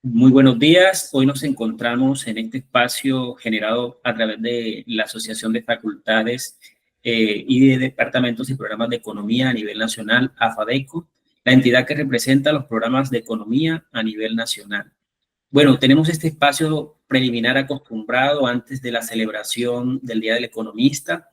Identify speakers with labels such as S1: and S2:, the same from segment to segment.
S1: Muy buenos días. Hoy nos encontramos en este espacio generado a través de la Asociación de Facultades y de Departamentos y Programas de Economía a nivel nacional, AFADECO, la entidad que representa los programas de economía a nivel nacional. Bueno, tenemos este espacio preliminar acostumbrado antes de la celebración del Día del Economista.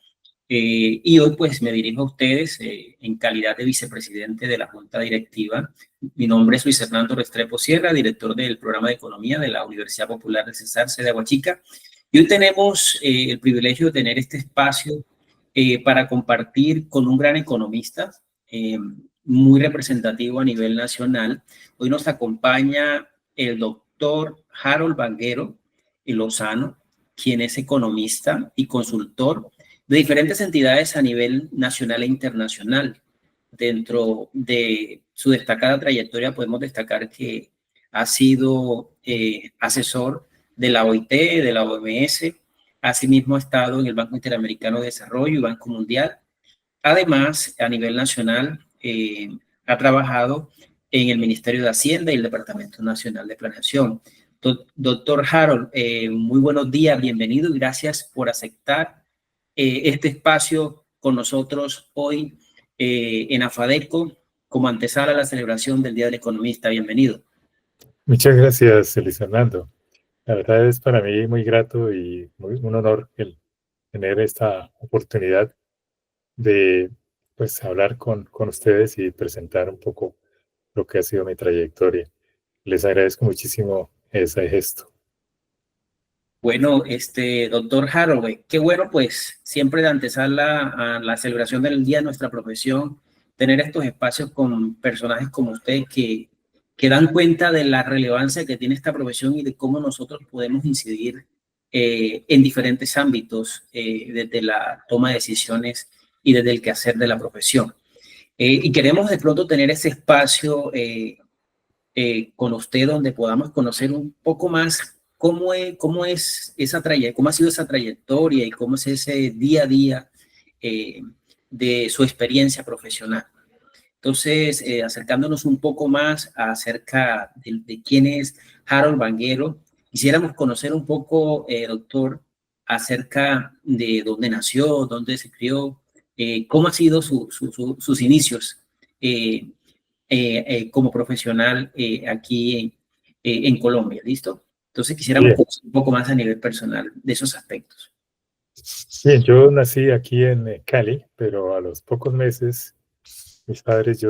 S1: Y hoy pues me dirijo a ustedes en calidad de vicepresidente de la Junta Directiva. Mi nombre es Luis Hernando Restrepo Sierra, director del programa de economía de la Universidad Popular de Cesar, sede de Aguachica. Y hoy tenemos el privilegio de tener este espacio para compartir con un gran economista muy representativo a nivel nacional. Hoy nos acompaña el doctor Harold Vanguero Lozano, quien es economista y consultor de diferentes entidades a nivel nacional e internacional. Dentro de su destacada trayectoria podemos destacar que ha sido asesor de la OIT, de la OMS, asimismo ha estado en el Banco Interamericano de Desarrollo y Banco Mundial. Además, a nivel nacional, ha trabajado en el Ministerio de Hacienda y el Departamento Nacional de Planeación. Doctor Harold, muy buenos días, bienvenido y gracias por aceptar este espacio con nosotros hoy en AFADECO como antesala a la celebración del Día del Economista. Bienvenido.
S2: Muchas gracias, Luis Fernando. La verdad es para mí muy grato y un honor el tener esta oportunidad de pues, hablar con ustedes y presentar un poco lo que ha sido mi trayectoria. Les agradezco muchísimo ese gesto.
S1: Bueno, doctor Harold, qué bueno pues siempre de antesala a la celebración del día de nuestra profesión, tener estos espacios con personajes como usted que dan cuenta de la relevancia que tiene esta profesión y de cómo nosotros podemos incidir en diferentes ámbitos desde la toma de decisiones y desde el quehacer de la profesión. Y queremos de pronto tener ese espacio con usted donde podamos conocer un poco más cómo es esa cómo ha sido esa trayectoria y cómo es ese día a día de su experiencia profesional. Entonces, acercándonos un poco más acerca de quién es Harold Vanguero, quisiéramos conocer un poco, doctor, acerca de dónde nació, dónde se crió, cómo ha sido sus inicios como profesional aquí en Colombia, ¿listo? Entonces quisiéramos
S2: Bien,
S1: conocer un poco más a nivel personal de esos aspectos.
S2: bien, yo nací aquí en Cali, pero a los pocos meses, mis padres,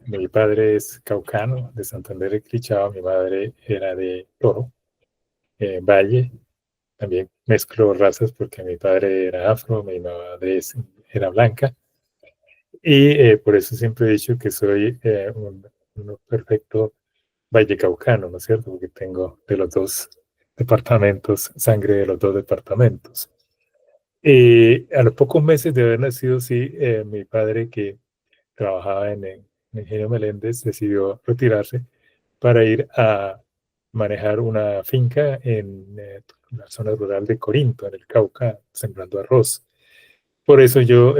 S2: mi padre es caucano, de Santander de Quilichao, mi madre era de Toro, Valle. También mezclo razas porque mi padre era afro, mi madre era blanca. Y por eso siempre he dicho que soy un perfecto vallecaucano, ¿no es cierto? Porque tengo de los dos departamentos, sangre de los dos departamentos. Y a los pocos meses de haber nacido, sí, mi padre, que trabajaba en Ingenio Meléndez, decidió retirarse para ir a manejar una finca en la zona rural de Corinto, en el Cauca, sembrando arroz. Por eso yo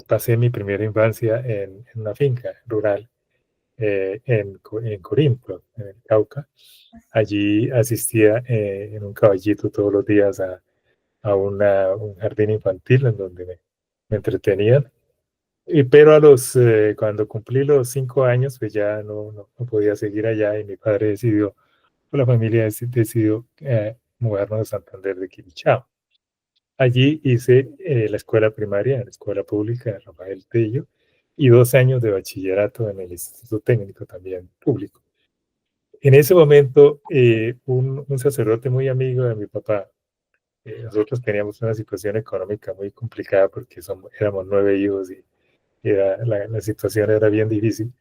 S2: pasé mi primera infancia en una finca rural en Corinto, en el Cauca. Allí asistía en un caballito todos los días a un jardín infantil en donde me entretenían. Pero cuando cumplí los 5 años, pues ya no podía seguir allá y mi padre decidió, la familia decidió mudarnos a Santander de Quilichao. Allí hice la escuela primaria en la escuela pública Rafael Tello y 2 años de bachillerato en el Instituto Técnico también público. En ese momento, un sacerdote muy amigo de mi papá, nosotros teníamos una situación económica muy complicada porque éramos 9 hijos y la situación era bien difícil.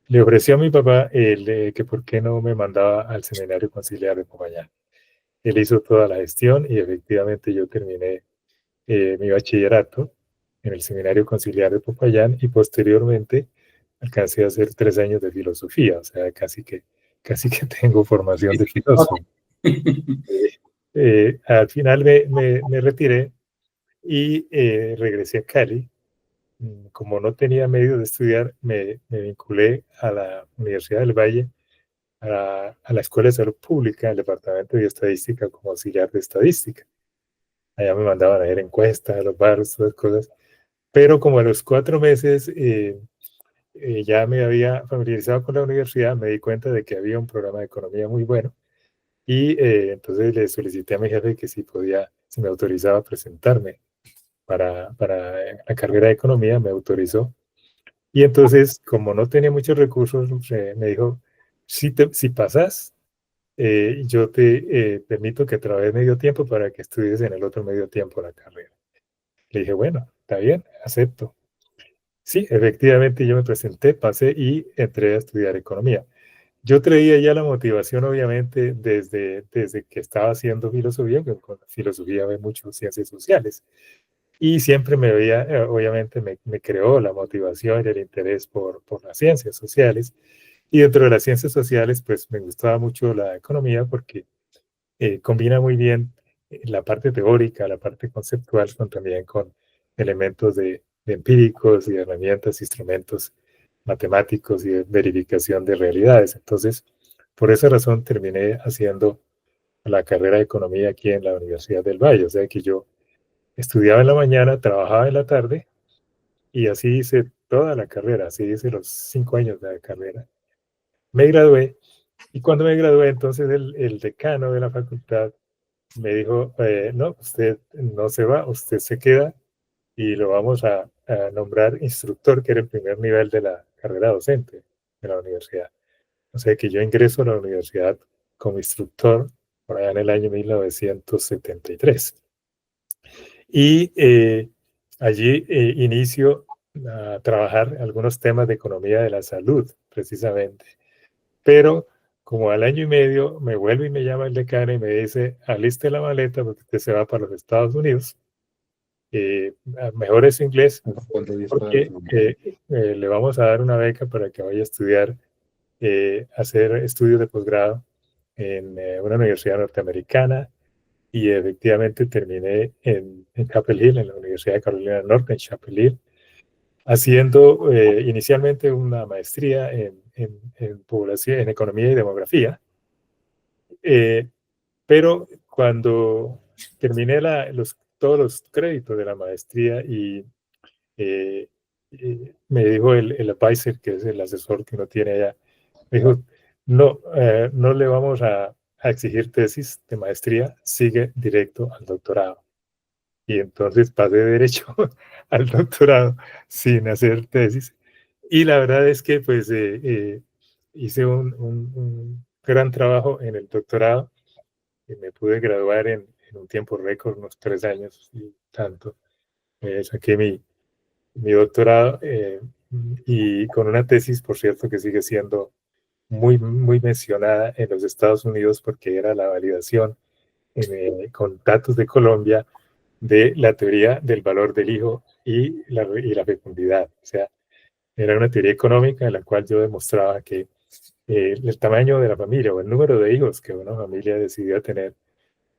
S2: Le ofreció a mi papá que por qué no me mandaba al seminario conciliar de Popayán. Él hizo toda la gestión y efectivamente yo terminé mi bachillerato en el Seminario Conciliar de Popayán y posteriormente alcancé a hacer 3 años de filosofía, o sea, casi que tengo formación de filósofo. Al final me retiré y regresé a Cali. Como no tenía medios de estudiar, me vinculé a la Universidad del Valle a la Escuela de Salud Pública, el Departamento de Estadística, como auxiliar de estadística. Allá me mandaban a hacer encuestas a los barrios, todas las cosas. Pero como a los 4 meses ya me había familiarizado con la universidad, me di cuenta de que había un programa de economía muy bueno y entonces le solicité a mi jefe que si podía, si me autorizaba a presentarme para la carrera de economía, me autorizó. Y entonces, como no tenía muchos recursos, me dijo, si pasas, yo te permito que trabajes medio tiempo para que estudies en el otro medio tiempo la carrera. Le dije, bueno, está bien, acepto. Sí, efectivamente yo me presenté, pasé y entré a estudiar economía. Yo traía ya la motivación, obviamente, desde que estaba haciendo filosofía, que con filosofía ve mucho ciencias sociales. Y siempre me veía, obviamente me creó la motivación y el interés por las ciencias sociales. Y dentro de las ciencias sociales, pues me gustaba mucho la economía porque combina muy bien la parte teórica, la parte conceptual, también con elementos de empíricos y de herramientas, instrumentos matemáticos y de verificación de realidades. Entonces, por esa razón terminé haciendo la carrera de economía aquí en la Universidad del Valle. O sea que yo estudiaba en la mañana, trabajaba en la tarde y así hice toda la carrera, así hice los 5 años de la carrera. Me gradué y cuando me gradué, entonces el decano de la facultad me dijo, no, usted no se va, usted se queda y lo vamos a nombrar instructor, que era el primer nivel de la carrera docente de la universidad. O sea que yo ingreso a la universidad como instructor por allá en el año 1973. Y allí inicio a trabajar algunos temas de economía de la salud, precisamente. Pero como al año y medio me vuelve y me llama el decano y me dice, aliste la maleta porque usted se va para los Estados Unidos. Mejor es inglés porque le vamos a dar una beca para que vaya a estudiar, hacer estudios de posgrado en una universidad norteamericana y efectivamente terminé en Chapel Hill, en la Universidad de Carolina del Norte, en Chapel Hill, haciendo inicialmente una maestría en población, en economía y demografía, pero cuando terminé todos los créditos de la maestría y eh, me dijo el advisor, que es el asesor que uno tiene allá, me dijo, no, no le vamos a exigir tesis de maestría, sigue directo al doctorado. Y entonces pasé derecho al doctorado sin hacer tesis. Y la verdad es que pues hice un gran trabajo en el doctorado y me pude graduar en un tiempo récord, unos 3 años y tanto. Saqué mi doctorado y con una tesis, por cierto, que sigue siendo muy, muy mencionada en los Estados Unidos porque era la validación con datos de Colombia de la teoría del valor del hijo y la fecundidad. O sea, era una teoría económica en la cual yo demostraba que el tamaño de la familia o el número de hijos que una familia decidía tener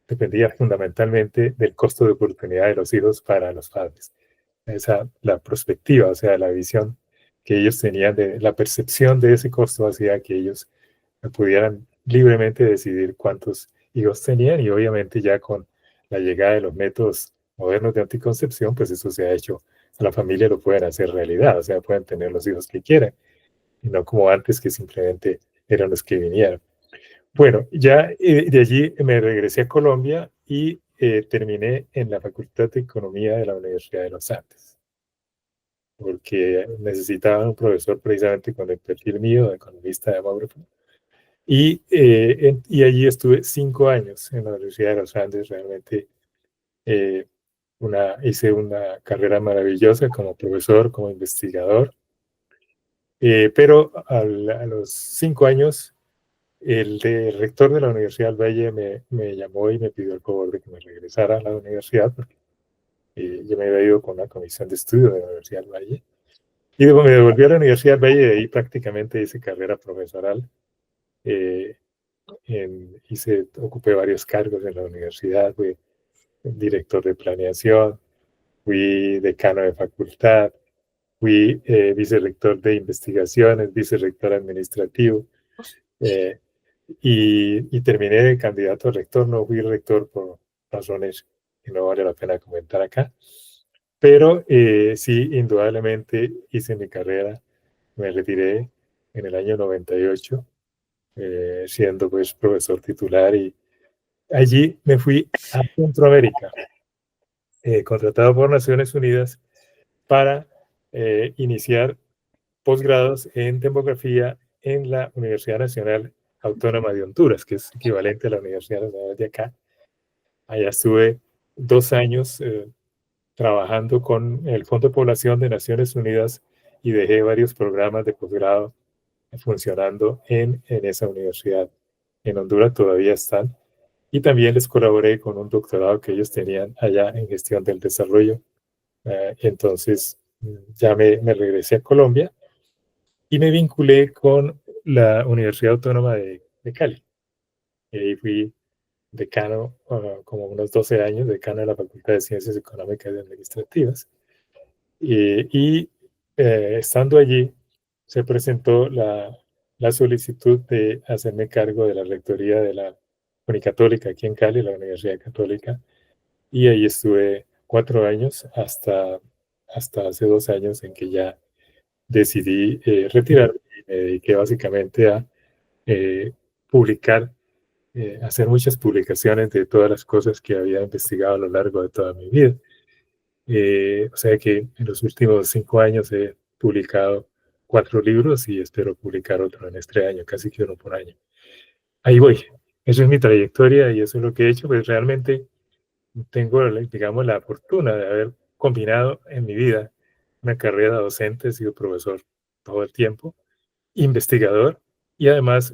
S2: dependía fundamentalmente del costo de oportunidad de los hijos para los padres. La perspectiva, o sea, la visión que ellos tenían de la percepción de ese costo hacía que ellos pudieran libremente decidir cuántos hijos tenían y obviamente ya con la llegada de los métodos modernos de anticoncepción, pues eso se ha hecho, a la familia lo pueden hacer realidad, o sea, pueden tener los hijos que quieran, y no como antes que simplemente eran los que vinieron. Bueno, ya de allí me regresé a Colombia y terminé en la Facultad de Economía de la Universidad de los Andes, porque necesitaban un profesor precisamente con el perfil mío de economista demógrafo. Y allí estuve 5 años en la Universidad de los Andes, realmente eh, hice una carrera maravillosa como profesor, como investigador, pero a los 5 años el rector de la Universidad del Valle me llamó y me pidió el favor de que me regresara a la universidad, porque yo me había ido con una comisión de estudio de la Universidad del Valle. Y me devolví a la Universidad del Valle y de ahí prácticamente hice carrera profesoral. Eh, ocupé varios cargos en la universidad, fui director de planeación, fui decano de facultad, fui vicerrector de investigaciones, vicerrector administrativo. y terminé de candidato a rector. No fui rector por razones que no vale la pena comentar acá, pero sí, indudablemente hice mi carrera. Me retiré en el año 98, siendo pues profesor titular, y allí me fui a Centroamérica, contratado por Naciones Unidas para iniciar posgrados en demografía en la Universidad Nacional Autónoma de Honduras, que es equivalente a la Universidad Nacional de acá. Allá estuve 2 años trabajando con el Fondo de Población de Naciones Unidas y dejé varios programas de posgrado funcionando en esa universidad. En Honduras todavía están. Y también les colaboré con un doctorado que ellos tenían allá en gestión del desarrollo. Entonces ya me regresé a Colombia y me vinculé con la Universidad Autónoma de Cali. Y ahí fui decano, como unos 12 años, decano de la Facultad de Ciencias Económicas y Administrativas. Estando allí, se presentó la solicitud de hacerme cargo de la rectoría de la Unicatólica aquí en Cali, la Universidad Católica, y ahí estuve 4 años hasta hace 2 años en que ya decidí retirarme y me dediqué básicamente a eh, publicar, hacer muchas publicaciones de todas las cosas que había investigado a lo largo de toda mi vida. O sea que en los últimos 5 años he publicado 4 libros y espero publicar otro en este año, casi que uno por año. Ahí voy. Eso es mi trayectoria y eso es lo que he hecho. Pues realmente tengo, digamos, la fortuna de haber combinado en mi vida una carrera docente, he sido profesor todo el tiempo, investigador y además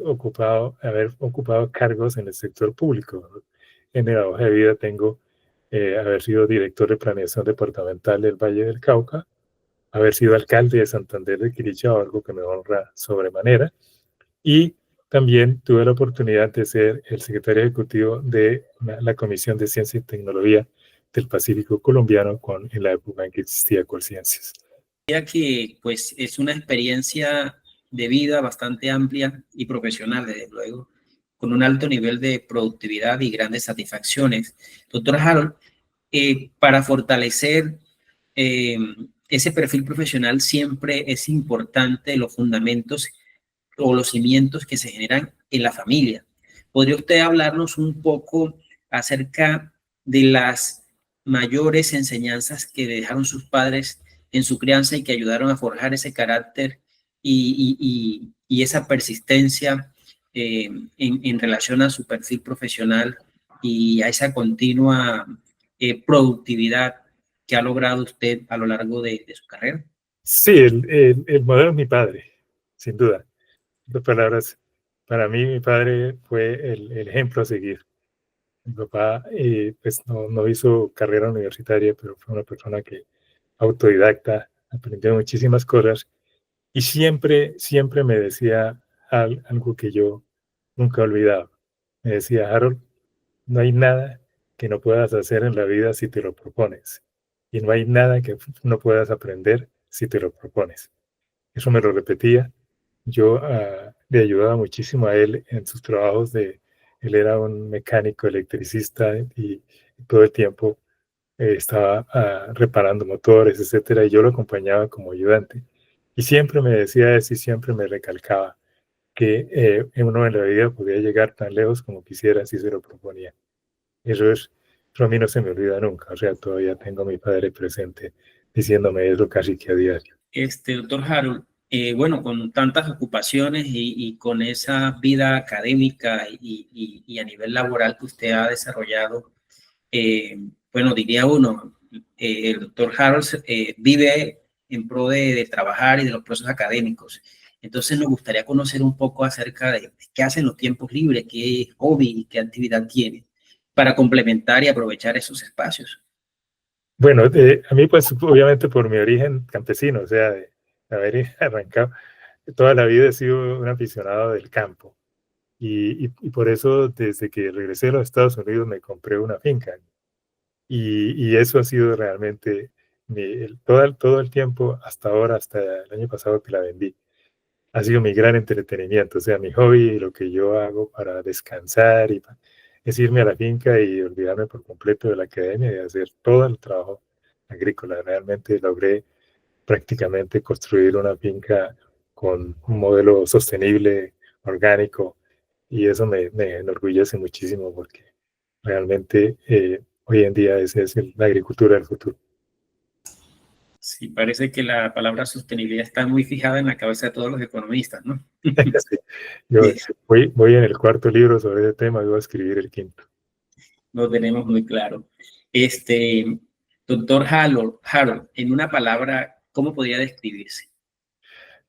S2: haber ocupado cargos en el sector público. En la hoja de vida tengo haber sido director de planeación departamental del Valle del Cauca, haber sido alcalde de Santander de Quilichao, algo que me honra sobremanera, y también tuve la oportunidad de ser el secretario ejecutivo de la Comisión de Ciencia y Tecnología del Pacífico Colombiano en la época en que existía Colciencias.
S1: Que pues es una experiencia de vida bastante amplia y profesional, desde luego, con un alto nivel de productividad y grandes satisfacciones. Doctor Harold, para fortalecer eh, ese perfil profesional siempre es importante los fundamentos o los cimientos que se generan en la familia. ¿Podría usted hablarnos un poco acerca de las mayores enseñanzas que dejaron sus padres en su crianza y que ayudaron a forjar ese carácter y esa persistencia en relación a su perfil profesional y a esa continua productividad que ha logrado usted a lo largo de su carrera?
S2: Sí, el modelo es mi padre, sin duda. Las palabras, para mí mi padre fue el ejemplo a seguir. Mi papá pues no hizo carrera universitaria, pero fue una persona que autodidacta, aprendió muchísimas cosas y siempre me decía algo que yo nunca he olvidado. Me decía: Harold, no hay nada que no puedas hacer en la vida si te lo propones. Y no hay nada que no puedas aprender si te lo propones. Eso me lo repetía. Yo le ayudaba muchísimo a él en sus trabajos él era un mecánico electricista y todo el tiempo estaba reparando motores, etcétera, y yo lo acompañaba como ayudante. Y siempre me decía eso y siempre me recalcaba que uno en la vida podía llegar tan lejos como quisiera si se lo proponía. Eso a mí no se me olvida nunca. O sea, todavía tengo a mi padre presente diciéndome eso casi que a diario.
S1: Doctor Harold, bueno, con tantas ocupaciones y con esa vida académica y a nivel laboral que usted ha desarrollado, bueno, diría uno, el doctor Harold vive en pro de trabajar y de los procesos académicos. Entonces nos gustaría conocer un poco acerca de qué hace en los tiempos libres, qué hobby y qué actividad tiene para complementar y aprovechar esos espacios.
S2: Bueno, a mí pues obviamente por mi origen campesino, o sea, de haber arrancado, toda la vida he sido un aficionado del campo. Y por eso desde que regresé a los Estados Unidos me compré una finca. Y eso ha sido realmente todo el tiempo hasta ahora, hasta el año pasado que la vendí. ha sido mi gran entretenimiento, o sea, mi hobby y lo que yo hago para descansar es irme a la finca y olvidarme por completo de la academia y hacer todo el trabajo agrícola. Realmente logré prácticamente construir una finca con un modelo sostenible, orgánico, y eso me enorgullece muchísimo porque realmente hoy en día esa es la agricultura del futuro.
S1: Sí, parece que la palabra sostenibilidad está muy fijada en la cabeza de todos los economistas, ¿no?
S2: Sí, yo voy en el cuarto libro sobre ese tema y voy a escribir el quinto.
S1: Lo tenemos muy claro. Este, doctor Harold, en una palabra, ¿cómo podría describirse?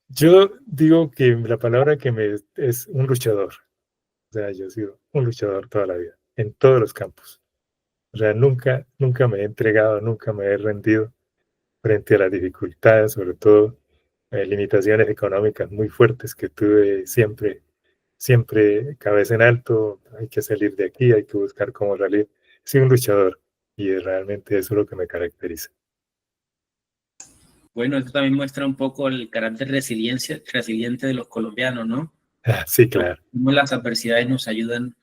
S2: Yo digo que la palabra que me es un luchador. O sea, yo he sido un luchador toda la vida, en todos los campos. O sea, nunca me he entregado, nunca me he rendido frente a las dificultades, sobre todo limitaciones económicas muy fuertes que tuve siempre cabeza en alto, hay que salir de aquí, hay que buscar cómo salir. Soy un luchador y realmente eso es lo que me caracteriza.
S1: Bueno, esto también muestra un poco el carácter resiliente de los colombianos, ¿no?
S2: Sí, claro.
S1: Cómo las adversidades nos ayudan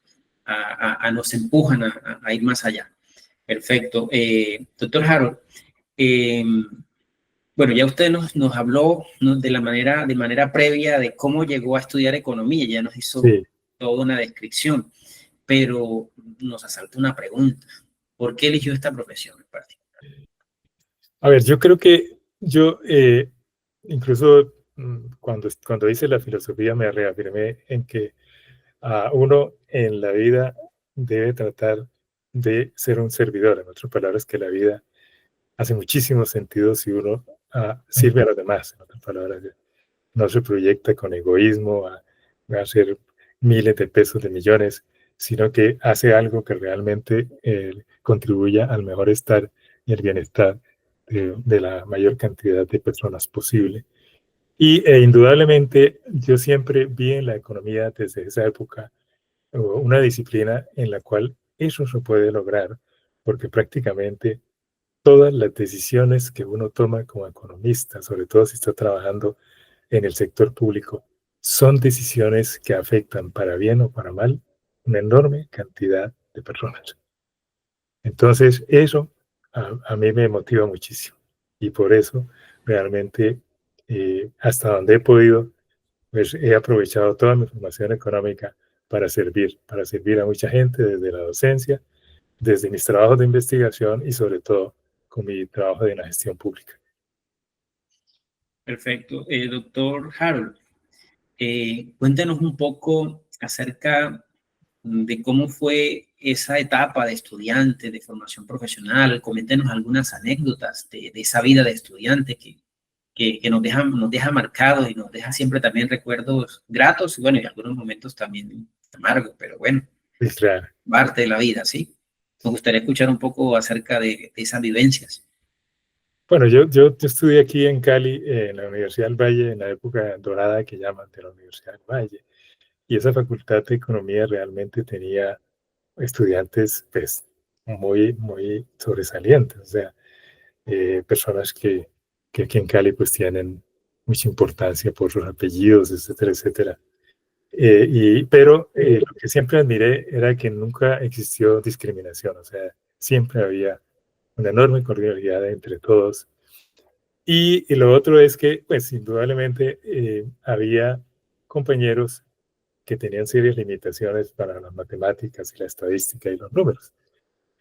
S1: nos empujan a ir más allá. Perfecto. Doctor Harold, eh, bueno, ya usted nos habló de manera previa de cómo llegó a estudiar economía, ya nos hizo
S2: Sí.
S1: toda una descripción, pero nos asalta una pregunta. ¿Por qué eligió esta profesión en particular?
S2: A ver, yo creo que yo incluso cuando hice la filosofía me reafirmé en que uno en la vida debe tratar de ser un servidor. En otras palabras, que la vida hace muchísimo sentido si uno sirve a los demás. En otras palabras, no se proyecta con egoísmo a hacer miles de pesos, de millones, sino que hace algo que realmente contribuya al mejor estar y el bienestar de la mayor cantidad de personas posible. Y indudablemente yo siempre vi en la economía desde esa época una disciplina en la cual eso se puede lograr, porque prácticamente todas las decisiones que uno toma como economista, sobre todo si está trabajando en el sector público, son decisiones que afectan para bien o para mal una enorme cantidad de personas. Entonces, eso a mí me motiva muchísimo y por eso realmente hasta donde he podido, pues he aprovechado toda mi formación económica para servir a mucha gente desde la docencia, desde mis trabajos de investigación y sobre todo con mi trabajo de la gestión pública.
S1: Perfecto. Doctor Harold, cuéntenos un poco acerca de cómo fue esa etapa de estudiante, de formación profesional. Coméntenos algunas anécdotas de esa vida de estudiante que nos deja marcados y nos deja siempre también recuerdos gratos y bueno, y algunos momentos también amargos, pero bueno,
S2: Sí, claro.
S1: parte de la vida, ¿sí? Nos gustaría escuchar un poco acerca de esas vivencias.
S2: Bueno, yo estudié aquí en Cali, en la Universidad del Valle, en la época dorada que llaman de la Universidad del Valle. Y esa facultad de economía realmente tenía estudiantes pues, muy sobresalientes, o sea, personas que aquí en Cali pues tienen mucha importancia por sus apellidos, etcétera, etcétera. Pero lo que siempre admiré era que nunca existió discriminación, o sea, siempre había una enorme cordialidad entre todos. Y lo otro es que, pues, indudablemente había compañeros que tenían serias limitaciones para las matemáticas y la estadística y los números.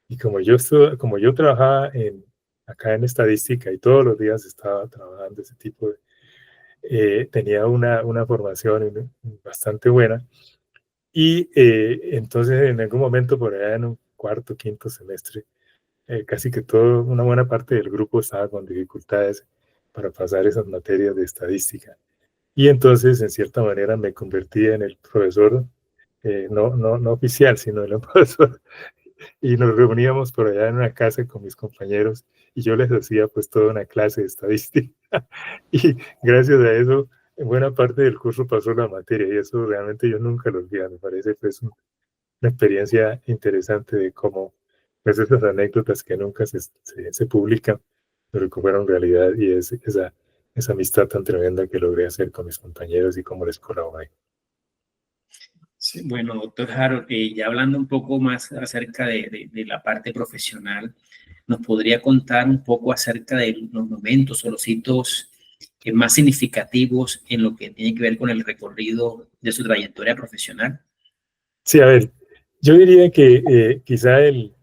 S2: Y como yo trabajaba acá en estadística y todos los días estaba trabajando ese tipo de, tenía una formación bastante buena. Y entonces en algún momento por allá en un cuarto, quinto semestre, casi que una buena parte del grupo estaba con dificultades para pasar esas materias de estadística. Y entonces, en cierta manera, me convertí en el profesor, no oficial, sino el profesor. Y nos reuníamos por allá en una casa con mis compañeros y yo les hacía pues toda una clase de estadística. Y gracias a eso, en buena parte del curso pasó la materia y eso realmente yo nunca lo olvidé. Me parece pues una experiencia interesante de cómo pues esas anécdotas que nunca se publican, pero que fueron realidad y esa esa amistad tan tremenda que logré hacer con mis compañeros y cómo les colaboré.
S1: Sí, bueno, doctor Harold, ya hablando un poco más acerca de la parte profesional, ¿nos podría contar un poco acerca de los momentos o los hitos más significativos en lo que tiene que ver con el recorrido de su trayectoria profesional?
S2: Sí, a ver, yo diría que quizá el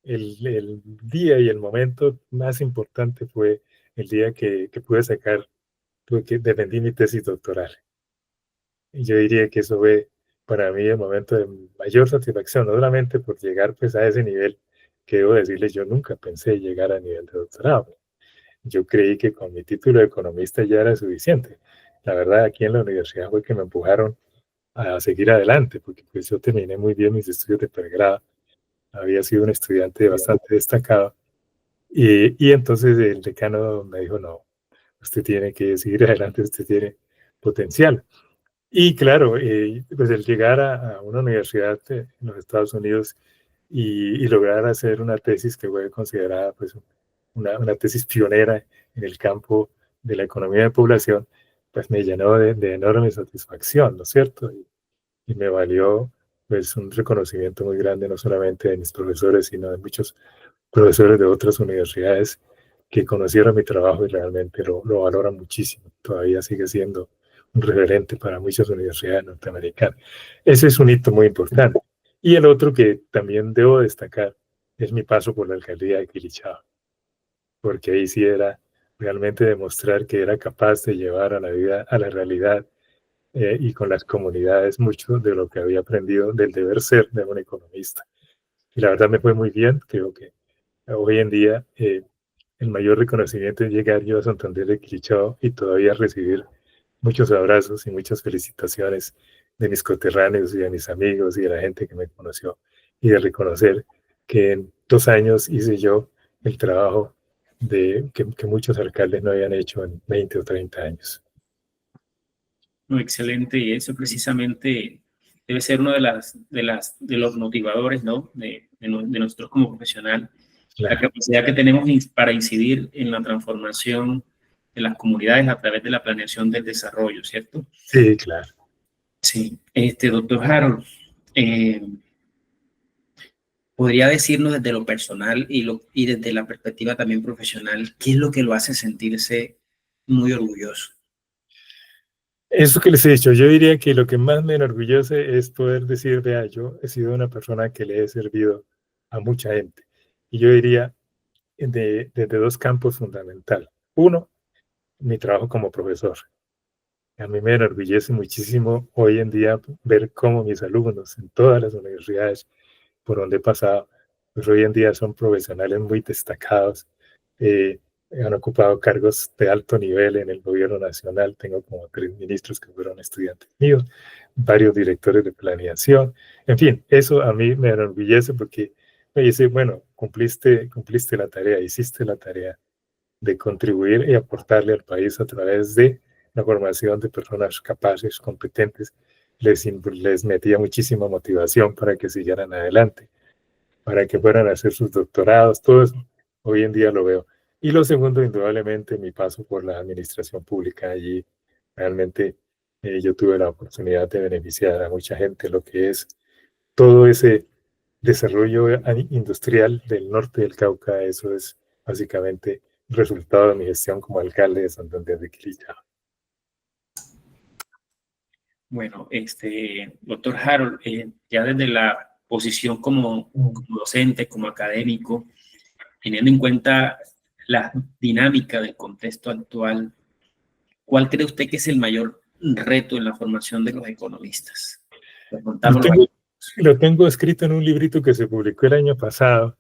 S2: día y el momento más importante fue el día que pude sacar, que defendí mi tesis doctoral. Y yo diría que eso fue para mí el momento de mayor satisfacción, no solamente por llegar pues a ese nivel, que debo decirles, yo nunca pensé llegar a nivel de doctorado. Yo creí que con mi título de economista ya era suficiente. La verdad, aquí en la universidad fue que me empujaron a seguir adelante, porque pues yo terminé muy bien mis estudios de pregrado, había sido un estudiante bastante destacado, y entonces el decano me dijo, no, usted tiene que seguir adelante, usted tiene potencial. Y claro, pues el llegar a una universidad en los Estados Unidos y lograr hacer una tesis que fue considerada pues una tesis pionera en el campo de la economía de población, pues me llenó de enorme satisfacción, ¿no es cierto? Y me valió pues un reconocimiento muy grande, no solamente de mis profesores, sino de muchos profesores de otras universidades que conocieron mi trabajo y realmente lo valoran muchísimo. Todavía sigue siendo un referente para muchas universidades norteamericanas. Ese es un hito muy importante. Y el otro que también debo destacar es mi paso por la alcaldía de Quilichao, porque ahí sí era realmente demostrar que era capaz de llevar a la vida, a la realidad, y con las comunidades mucho de lo que había aprendido del deber ser de un economista. Y la verdad me fue muy bien, creo que hoy en día el mayor reconocimiento es llegar yo a Santander de Quilichao y todavía recibir muchos abrazos y muchas felicitaciones de mis coterráneos y de mis amigos y de la gente que me conoció, y de reconocer que en 2 años hice yo el trabajo que muchos alcaldes no habían hecho en 20 o 30 años.
S1: No, excelente, y eso precisamente debe ser uno de los motivadores, ¿no? De nosotros como profesional, la
S2: Claro.
S1: capacidad que tenemos para incidir en la transformación de las comunidades a través de la planeación del desarrollo, ¿cierto?
S2: Sí, claro.
S1: Sí, doctor Harold, eh, ¿podría decirnos desde lo personal y desde la perspectiva también profesional, qué es lo que lo hace sentirse muy orgulloso?
S2: Eso que les he dicho, yo diría que lo que más me enorgullece es poder decir, vea, yo he sido una persona que le he servido a mucha gente. Y yo diría desde dos campos fundamentales. Uno, mi trabajo como profesor. A mí me enorgullece muchísimo hoy en día ver cómo mis alumnos en todas las universidades por donde he pasado, pues hoy en día son profesionales muy destacados, eh, han ocupado cargos de alto nivel en el gobierno nacional. Tengo como 3 ministros que fueron estudiantes míos, varios directores de planeación. En fin, eso a mí me enorgullece porque me dice, bueno, cumpliste la tarea, hiciste la tarea de contribuir y aportarle al país a través de la formación de personas capaces, competentes. Les metía muchísima motivación para que siguieran adelante, para que fueran a hacer sus doctorados, todo eso. Hoy en día lo veo. Y lo segundo, indudablemente, mi paso por la administración pública. Allí realmente yo tuve la oportunidad de beneficiar a mucha gente, lo que es todo ese desarrollo industrial del norte del Cauca. Eso es básicamente resultado de mi gestión como alcalde de Santander de Quilichao.
S1: Bueno, doctor Harold, ya desde la posición como docente, como académico, teniendo en cuenta la dinámica del contexto actual, ¿cuál cree usted que es el mayor reto en la formación de los economistas?
S2: Lo tengo escrito en un librito que se publicó el año pasado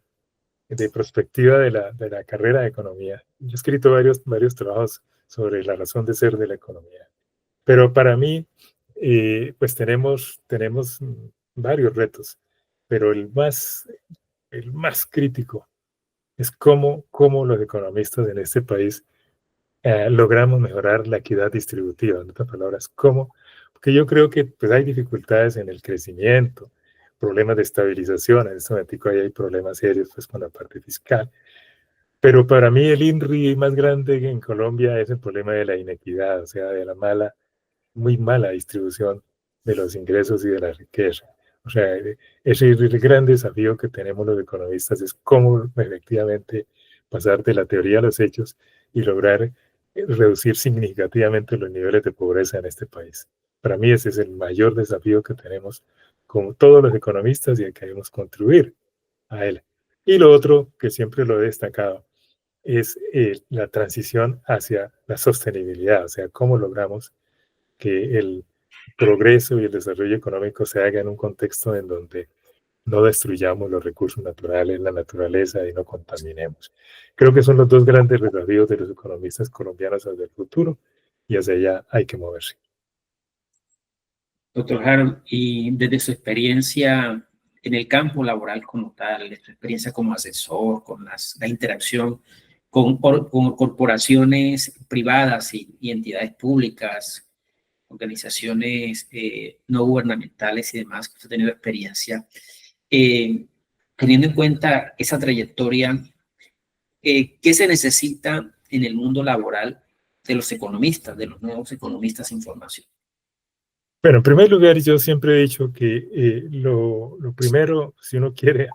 S2: de perspectiva de la carrera de economía. Yo he escrito varios trabajos sobre la razón de ser de la economía. Pero para mí, pues tenemos varios retos, pero el más crítico es cómo los economistas en este país logramos mejorar la equidad distributiva. En otras palabras, cómo, porque yo creo que pues, hay dificultades en el crecimiento, problemas de estabilización. En este momento hay problemas serios pues, con la parte fiscal. Pero para mí el INRI más grande en Colombia es el problema de la inequidad, o sea, de la muy mala distribución de los ingresos y de la riqueza. O sea, ese es el gran desafío que tenemos los economistas, es cómo efectivamente pasar de la teoría a los hechos y lograr reducir significativamente los niveles de pobreza en este país. Para mí ese es el mayor desafío que tenemos con todos los economistas y que debemos contribuir a él. Y lo otro, que siempre lo he destacado, es la transición hacia la sostenibilidad, o sea, cómo logramos que el progreso y el desarrollo económico se haga en un contexto en donde no destruyamos los recursos naturales, la naturaleza y no contaminemos. Creo que son los dos grandes desafíos de los economistas colombianos hacia el futuro y hacia allá hay que moverse.
S1: Doctor Harold, y desde su experiencia en el campo laboral como tal, de su experiencia como asesor, con la interacción con corporaciones privadas y entidades públicas, organizaciones no gubernamentales y demás, que usted ha tenido experiencia, teniendo en cuenta esa trayectoria, ¿qué se necesita en el mundo laboral de los economistas, de los nuevos economistas en formación?
S2: Bueno, en primer lugar, yo siempre he dicho que lo primero, si uno quiere,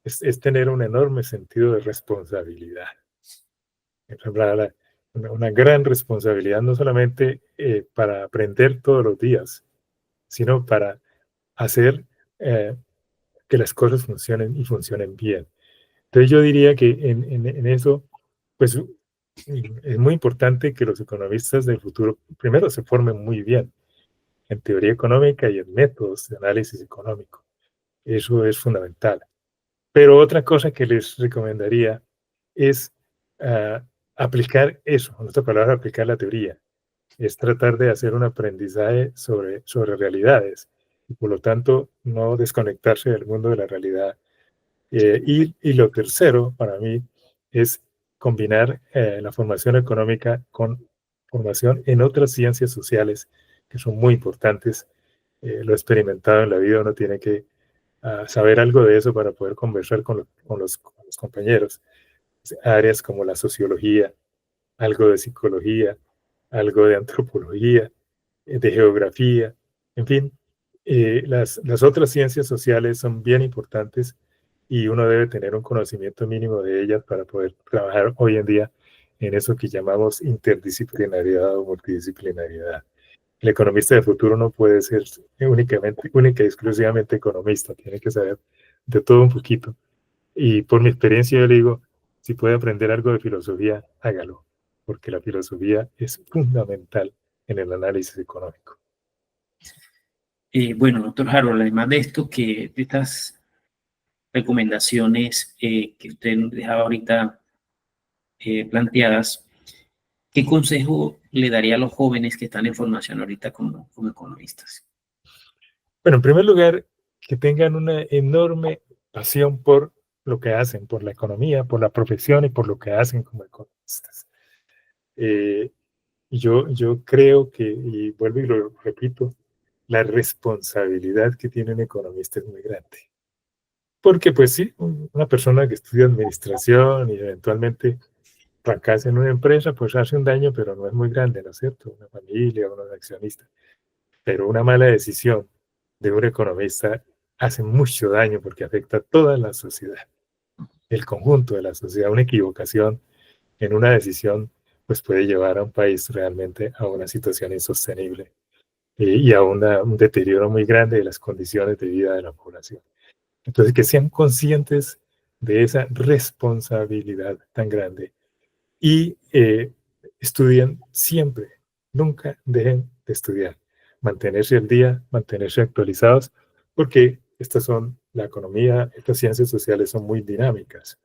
S2: es tener un enorme sentido de responsabilidad. Una gran responsabilidad, no solamente para aprender todos los días, sino para hacer que las cosas funcionen y funcionen bien. Entonces yo diría que en eso, pues es muy importante que los economistas del futuro primero se formen muy bien en teoría económica y en métodos de análisis económico. Eso es fundamental. Pero otra cosa que les recomendaría es aplicar eso, en otra palabra, aplicar la teoría. Es tratar de hacer un aprendizaje sobre realidades y por lo tanto no desconectarse del mundo de la realidad. Y lo tercero para mí es combinar la formación económica con formación en otras ciencias sociales que son muy importantes. Lo experimentado en la vida, uno tiene que saber algo de eso para poder conversar con los compañeros. Áreas como la sociología, algo de psicología, algo de antropología, de geografía, en fin, las otras ciencias sociales son bien importantes y uno debe tener un conocimiento mínimo de ellas para poder trabajar hoy en día en eso que llamamos interdisciplinariedad o multidisciplinariedad. El economista del futuro no puede ser única y exclusivamente economista, tiene que saber de todo un poquito. Y por mi experiencia yo le digo, si puede aprender algo de filosofía, hágalo, porque la filosofía es fundamental en el análisis económico.
S1: Bueno, doctor Harold, además de esto, de estas recomendaciones que usted nos dejaba ahorita planteadas, ¿qué consejo le daría a los jóvenes que están en formación ahorita como economistas?
S2: Bueno, en primer lugar, que tengan una enorme pasión por lo que hacen, por la economía, por la profesión y por lo que hacen como economistas. Yo creo que, y vuelvo y lo repito, la responsabilidad que tiene un economista es muy grande. Porque pues sí, una persona que estudia administración y eventualmente fracasa en una empresa, pues hace un daño, pero no es muy grande, ¿no es cierto? Una familia, unos accionistas. Pero una mala decisión de un economista hace mucho daño porque afecta a toda la sociedad, el conjunto de la sociedad. Una equivocación en una decisión pues puede llevar a un país realmente a una situación insostenible y a un deterioro muy grande de las condiciones de vida de la población. Entonces, que sean conscientes de esa responsabilidad tan grande y estudien siempre, nunca dejen de estudiar, mantenerse al día, mantenerse actualizados, porque estas son la economía, estas ciencias sociales son muy dinámicas.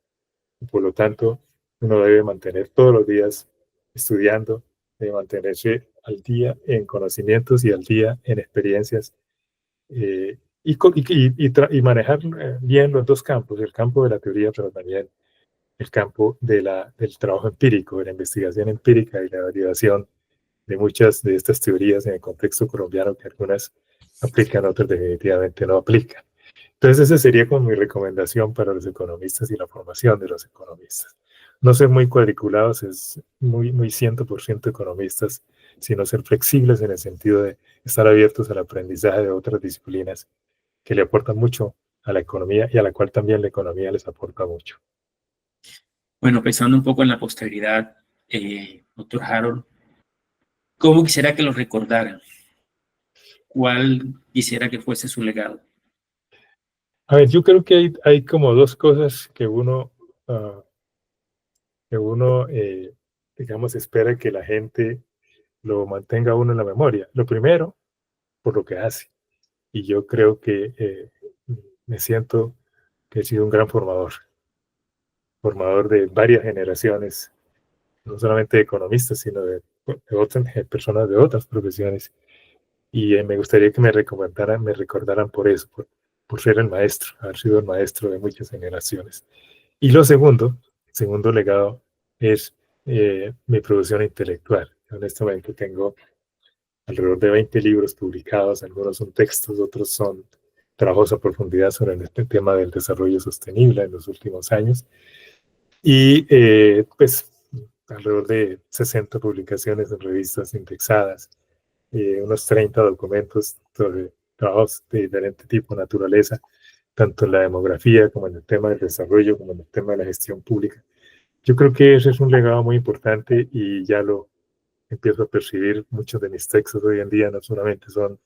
S2: Y por lo tanto, uno debe mantener todos los días estudiando, debe mantenerse al día en conocimientos y al día en experiencias y manejar bien los dos campos, el campo de la teoría, pero también el campo del trabajo empírico, de la investigación empírica y la validación de muchas de estas teorías en el contexto colombiano, que algunas aplican, otras definitivamente no aplican. Entonces esa sería como mi recomendación para los economistas y la formación de los economistas. no ser muy cuadriculados, es muy 100% economistas, sino ser flexibles en el sentido de estar abiertos al aprendizaje de otras disciplinas que le aportan mucho a la economía y a la cual también la economía les aporta mucho.
S1: Bueno, pensando un poco en la posteridad, doctor Harold, ¿cómo quisiera que lo recordaran? ¿Cuál quisiera que fuese su legado?
S2: A ver, yo creo que hay como dos cosas uh, que uno digamos, espera que la gente lo mantenga uno en la memoria. Lo primero, por lo que hace. Y yo creo que me siento que he sido un gran formador de varias generaciones, no solamente de economistas, sino de otras personas de otras profesiones. Y me gustaría que me recordaran por eso, por ser el maestro, haber sido el maestro de muchas generaciones. Y lo segundo, el segundo legado es mi producción intelectual. Honestamente tengo alrededor de 20 libros publicados, algunos son textos, otros son trabajos a profundidad sobre este tema del desarrollo sostenible en los últimos años. Y pues alrededor de 60 publicaciones en revistas indexadas, unos 30 documentos sobre trabajos de diferente tipo, naturaleza, tanto en la demografía como en el tema del desarrollo, como en el tema de la gestión pública. Yo creo que ese es un legado muy importante y ya lo empiezo a percibir. Muchos de mis textos hoy en día no solamente son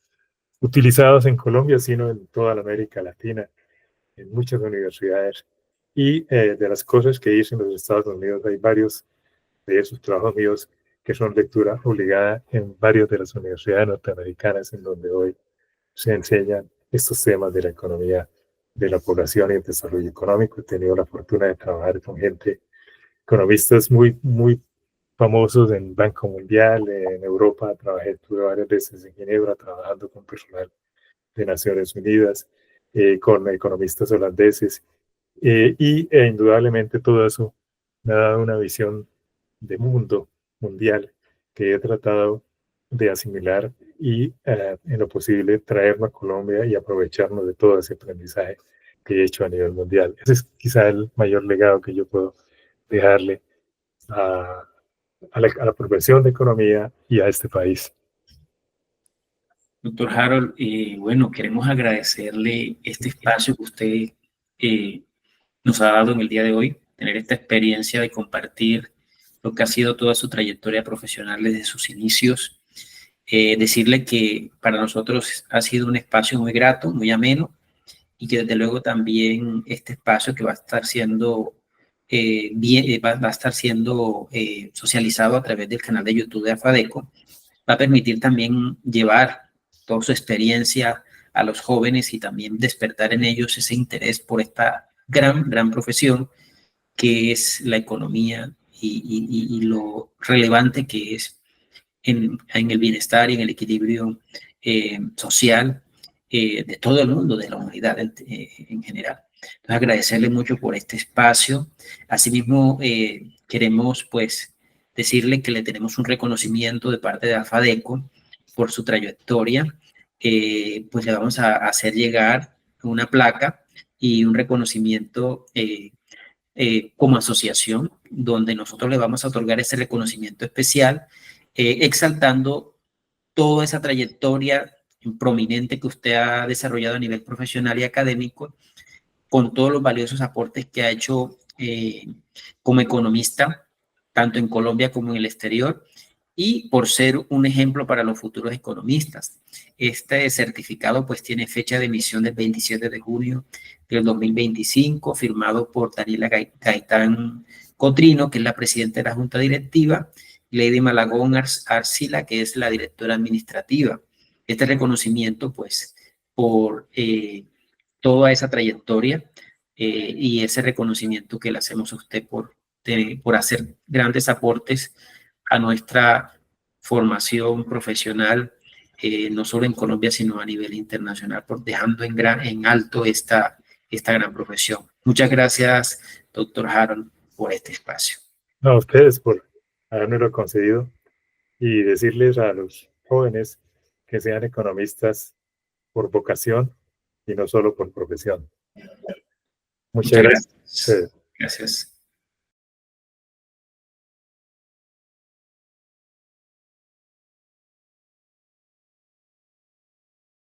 S2: utilizados en Colombia, sino en toda la América Latina, en muchas universidades. Y de las cosas que hice en los Estados Unidos, hay varios de esos trabajos míos que son lectura obligada en varias de las universidades norteamericanas en donde hoy se enseñan estos temas de la economía de la población y el desarrollo económico. He tenido la fortuna de trabajar con gente, economistas muy famosos en Banco Mundial, en Europa. Estuve varias veces en Ginebra trabajando con personal de Naciones Unidas, con economistas holandeses, indudablemente todo eso me ha dado una visión de mundo mundial que he tratado de asimilar y en lo posible traerlo a Colombia y aprovecharnos de todo ese aprendizaje que he hecho a nivel mundial. Ese es quizá el mayor legado que yo puedo dejarle a, a la profesión de economía y a este país.
S1: Doctor Harold, bueno, queremos agradecerle este espacio que usted eh, nos ha dado en el día de hoy, tener esta experiencia de compartir lo que ha sido toda su trayectoria profesional desde sus inicios. Decirle que para nosotros ha sido un espacio muy grato, muy ameno, y que desde luego también este espacio que va a estar siendo va a estar siendo socializado a través del canal de YouTube de AFADECO, va a permitir también llevar toda su experiencia a los jóvenes y también despertar en ellos ese interés por esta gran profesión que es la economía y lo relevante que es en el bienestar y en el equilibrio social de todo el mundo, de la humanidad en general. Entonces, agradecerle mucho por este espacio. Asimismo, queremos pues decirle que le tenemos un reconocimiento de parte de AFADECO por su trayectoria. Pues le vamos a hacer llegar una placa y un reconocimiento como asociación, donde nosotros le vamos a otorgar ese reconocimiento especial, exaltando toda esa trayectoria prominente que usted ha desarrollado a nivel profesional y académico, con todos los valiosos aportes que ha hecho como economista, tanto en Colombia como en el exterior, y por ser un ejemplo para los futuros economistas. Este certificado pues tiene fecha de emisión del 27 de junio del 2025, firmado por Daniela Gaitán Cotrino, que es la presidenta de la Junta Directiva, Lady Malagón Arcila, que es la directora administrativa. Este reconocimiento pues por toda esa trayectoria y ese reconocimiento que le hacemos a usted por hacer grandes aportes a nuestra formación profesional, no solo en Colombia, sino a nivel internacional, por dejando en alto esta gran profesión. Muchas gracias, doctor Harold, por este espacio.
S2: No, a ustedes por haberme concedido y decirles a los jóvenes que sean economistas por vocación y no solo por profesión. Muchas
S1: Muchas
S2: gracias.
S1: gracias. Gracias.